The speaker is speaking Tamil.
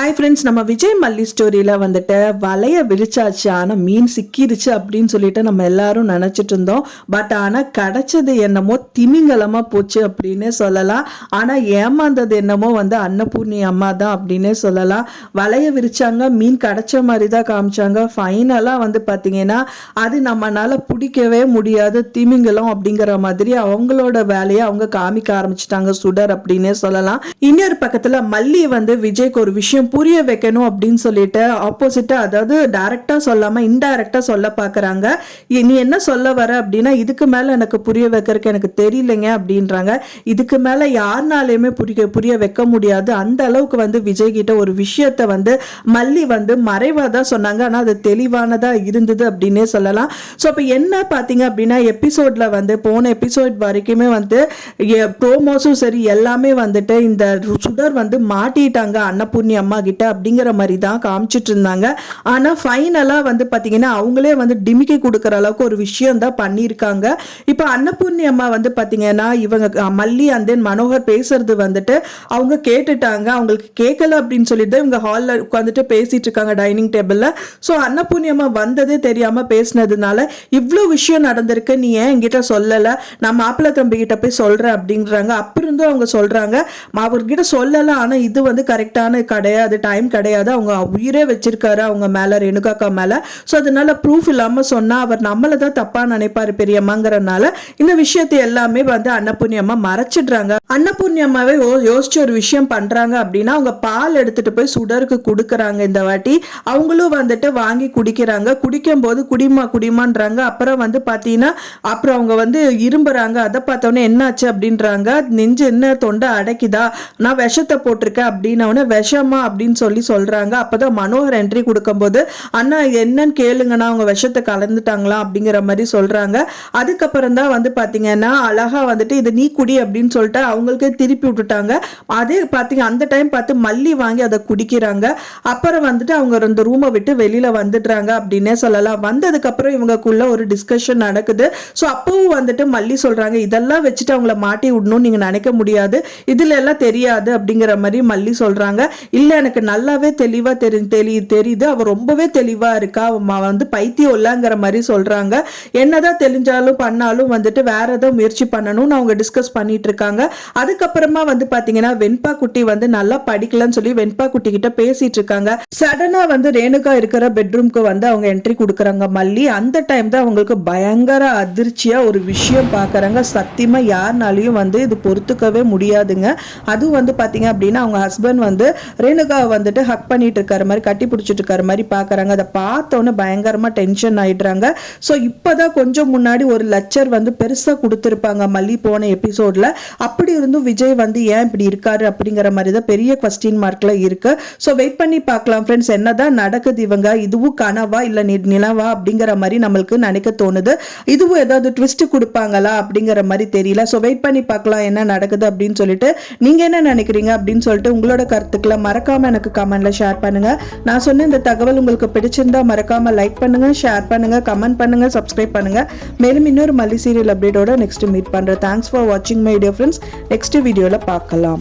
ஹாய் ஃப்ரெண்ட்ஸ், நம்ம விஜய் மல்லி ஸ்டோரியில் வந்துட்டு வலைய விரிச்சாச்சு, ஆனால் மீன் சிக்கிருச்சு அப்படின்னு சொல்லிட்டு நம்ம எல்லாரும் நினச்சிட்டு இருந்தோம். பட் ஆனால் கிடைச்சது என்னமோ திமிங்கலமாக போச்சு அப்படின்னே சொல்லலாம். ஆனால் ஏமாந்தது என்னமோ அன்னபூர்ணி அம்மா தான் அப்படின்னே சொல்லலாம். வலைய விரிச்சாங்க, மீன் கிடைச்ச மாதிரி தான் காமிச்சாங்க. ஃபைனலாக பார்த்தீங்கன்னா அது நம்மளால் பிடிக்கவே முடியாது திமிங்கலம் அப்படிங்கிற மாதிரி அவங்களோட வேலையை அவங்க காமிக்க ஆரம்பிச்சிட்டாங்க, சுடர் அப்படின்னே சொல்லலாம். இன்னொரு பக்கத்தில் மல்லி விஜய்க்கு ஒரு விஷயம் புரிய வைக்கணும் அப்படின்னு சொல்லிட்டு ஆப்போசிட்டா, அதாவது டைரக்டா சொல்லாம இன்டைரக்டா சொல்ல பாக்குறாங்க. நீ என்ன சொல்ல வர அப்படின்னா, இதுக்கு மேல எனக்கு புரிய வைக்கிறதுக்கு எனக்கு தெரியலைங்க அப்படின்றாங்க. இதுக்கு மேல யாருனாலையுமே புரிய வைக்க முடியாது. அந்த அளவுக்கு விஜய் கிட்ட ஒரு விஷயத்த மல்லி மறைவா தான் சொன்னாங்க, ஆனா அது தெளிவானதா இருந்தது அப்படின்னே சொல்லலாம். ஸோ அப்போ என்ன பார்த்தீங்க அப்படின்னா, எபிசோட்ல போன எபிசோட் வரைக்குமே ப்ரோமோஸும் சரி எல்லாமே இந்த சுடர் மாட்டிட்டாங்க அன்னபூர்ணி அம்மா கிட்ட அப்படிங்கிற மாதிரி தான் காமிச்சிட்டு இருந்தாங்க. ஆனா ஃபைனலா பாத்தீங்கன்னா அவங்களே டிமிக்கி கொடுக்கற அளவுக்கு ஒரு விஷயம் தான் பண்ணியிருக்காங்க. இப்போ அன்னபூர்ணி அம்மா பாத்தீங்கன்னா இவங்க மல்லி அண்ட் தென் மனோகர் பேசுறது அவங்க கேட்டுட்டாங்க. அவங்களுக்கு கேட்கல அப்படின்னு சொல்லிட்டு இவங்க ஹால்ல உட்காந்துட்டு பேசிட்டு இருக்காங்க டைனிங் டேபிள்ல. ஸோ அன்னபூர்ணி அம்மா வந்ததே தெரியாம பேசினதுனால இவ்வளோ விஷயம் நடந்திருக்கு, நீ ஏன் என்கிட்ட சொல்லல, நான் மாப்பிள்ளை தம்பி கிட்ட போய் சொல்றேன் அப்படின்றாங்க. அப்படி இருந்தும் அவங்க சொல்றாங்க அவர்கிட்ட சொல்லல, ஆனா இது கரெக்டான கிடையாது, டைம் கிடையாது, அவங்க உயிரே வச்சிருக்காரு அவங்க மேல, ரேணுகாக்கா மேல. ஸோ அதனால ப்ரூஃப் இல்லாம சொன்னா அவர் நம்மள தான் தப்பா நினைப்பாரு பெரியம்மாங்கிறனால இந்த விஷயத்தை எல்லாமே அன்னபூர்ணி அம்மா மறைச்சிடுறாங்க. அன்னபூர்ணி அம்மாவே யோசிச்சு ஒரு விஷயம் பண்றாங்க அப்படின்னா, அவங்க பால் எடுத்துட்டு போய் சுடருக்கு கொடுக்குறாங்க. இந்த வாட்டி அவங்களும் வாங்கி குடிக்கிறாங்க. குடிக்கும் போது குடிமான்றாங்க. அப்புறம் பாத்தீங்கன்னா அப்புறம் அவங்க இரும்புறாங்க. அதை பார்த்தோன்னே என்னாச்சு அப்படின்றாங்க. நெஞ்சு என்ன தொண்டை அடைக்குதா, நான் விஷத்தை போட்டிருக்கேன் அப்படின்னா விஷமா அப்படின்னு சொல்றாங்க. அப்பதான் மனோகர் என்ட்ரி கொடுக்கும்போது, அண்ணா என்னன்னு கேளுங்கண்ணா, அவங்க விஷத்தை கலந்துட்டாங்களா அப்படிங்கிற மாதிரி சொல்றாங்க. அதுக்கப்புறம் தான் பாத்தீங்கன்னா அழகா இது நீ குடி அப்படின்னு சொல்லிட்டு அவங்களுக்கு திருப்பி விட்டுட்டாங்க. அதே பாத்தீங்க அந்த டைம் பார்த்து மல்லி வாங்கி அதை குடிக்கிறாங்க. அப்புறம் அவங்க இந்த ரூமை விட்டு வெளியில வந்துடுறாங்க அப்படின்னே சொல்லலாம். வந்ததுக்கு அப்புறம் இவங்களுக்குள்ள ஒரு டிஸ்கஷன் நடக்குது. ஸோ அப்பவும் மல்லி சொல்றாங்க, இதெல்லாம் வச்சுட்டு அவங்கள மாட்டி விடணும்னு நீங்க நினைக்க முடியாது, இதுல எல்லாம் தெரியாது அப்படிங்கிற மாதிரி மல்லி சொல்றாங்க. இல்ல எனக்கு நல்லாவே தெளிவா தெரியுது, அவ ரொம்பவே தெளிவா இருக்கா, பைத்தியம் இல்லங்கிற மாதிரி சொல்றாங்க. என்னதான் தெரிஞ்சாலும் பண்ணாலும் வேற ஏதாவது முயற்சி பண்ணணும்னு அவங்க டிஸ்கஸ் பண்ணிட்டு இருக்காங்க. அதுக்கப்புறமா பாத்தீங்கன்னா வெண்பா குட்டி நல்லா படிக்கலன்னு சொல்லி வெண்பா குட்டி கிட்ட பேசிட்டு இருக்காங்க. சடனா ரேணுகா இருக்கிற பெட்ரூம்க்கு அவங்க என்ட்ரி கொடுக்குறாங்க மல்லி. அந்த டைம் தான் அவங்களுக்கு பயங்கர அதிர்ச்சியா ஒரு விஷயம் பாக்குறாங்க. சத்தியமா யாருனாலையும் இது பொறுத்துக்கவே முடியாதுங்க. அதுவும் பாத்தீங்க அப்படின்னா அவங்க ஹஸ்பண்ட் ரேணுகா ஹக் பண்ணிட்டு இருக்காரு மாதிரி, கட்டி பிடிச்சிட்டு இருக்காரு மாதிரி பாக்குறாங்க. அதை பார்த்தோன்னு பயங்கரமா டென்ஷன் ஆயிடுறாங்க. ஸோ இப்பதான் கொஞ்சம் முன்னாடி ஒரு லெக்சர் பெருசா கொடுத்திருப்பாங்க மல்லி போன எபிசோட்ல. அப்படி இருந்தும் விஜய் ஏன் இப்படி இருக்காரு அப்படிங்கிற மாதிரி தான் பெரிய கொஸ்டின் மார்க்ல இருக்கு. ஸோ வெயிட் பண்ணி பார்க்கலாம் ஃப்ரெண்ட்ஸ், என்னதான் நடக்குது, இவங்க இதுவும் கனவா இல்ல நிலவா அப்படிங்கிற மாதிரி நம்மளுக்கு நினைக்க தோணுது. இதுவும் ஏதாவது ட்விஸ்ட் கொடுப்பாங்களா அப்படிங்கிற மாதிரி தெரியல. ஸோ வெயிட் பண்ணி பார்க்கலாம் என்ன நடக்குது அப்படின்னு சொல்லிட்டு. நீங்க என்ன நினைக்கிறீங்க அப்படின்னு சொல்லிட்டு உங்களோட கருத்துக்களை மறக்காம எனக்கு கமெண்ட்ல ஷேர் பண்ணுங்க. நான் சொன்ன இந்த தகவல் உங்களுக்கு பிடிச்சிருந்தா மறக்காம லைக் பண்ணுங்க, ஷேர் பண்ணுங்க, கமெண்ட் பண்ணுங்க, சப்ஸ்கிரைப் பண்ணுங்க. மேலும் இன்னொரு மல்லி சீரியல் அப்டேட்டோட நெக்ஸ்ட் மீட் பண்றேன். தேங்க்ஸ் ஃபார் வாட்சிங் மை டியர் ஃப்ரெண்ட்ஸ். நெக்ஸ்ட் வீடியோல பார்க்கலாம்.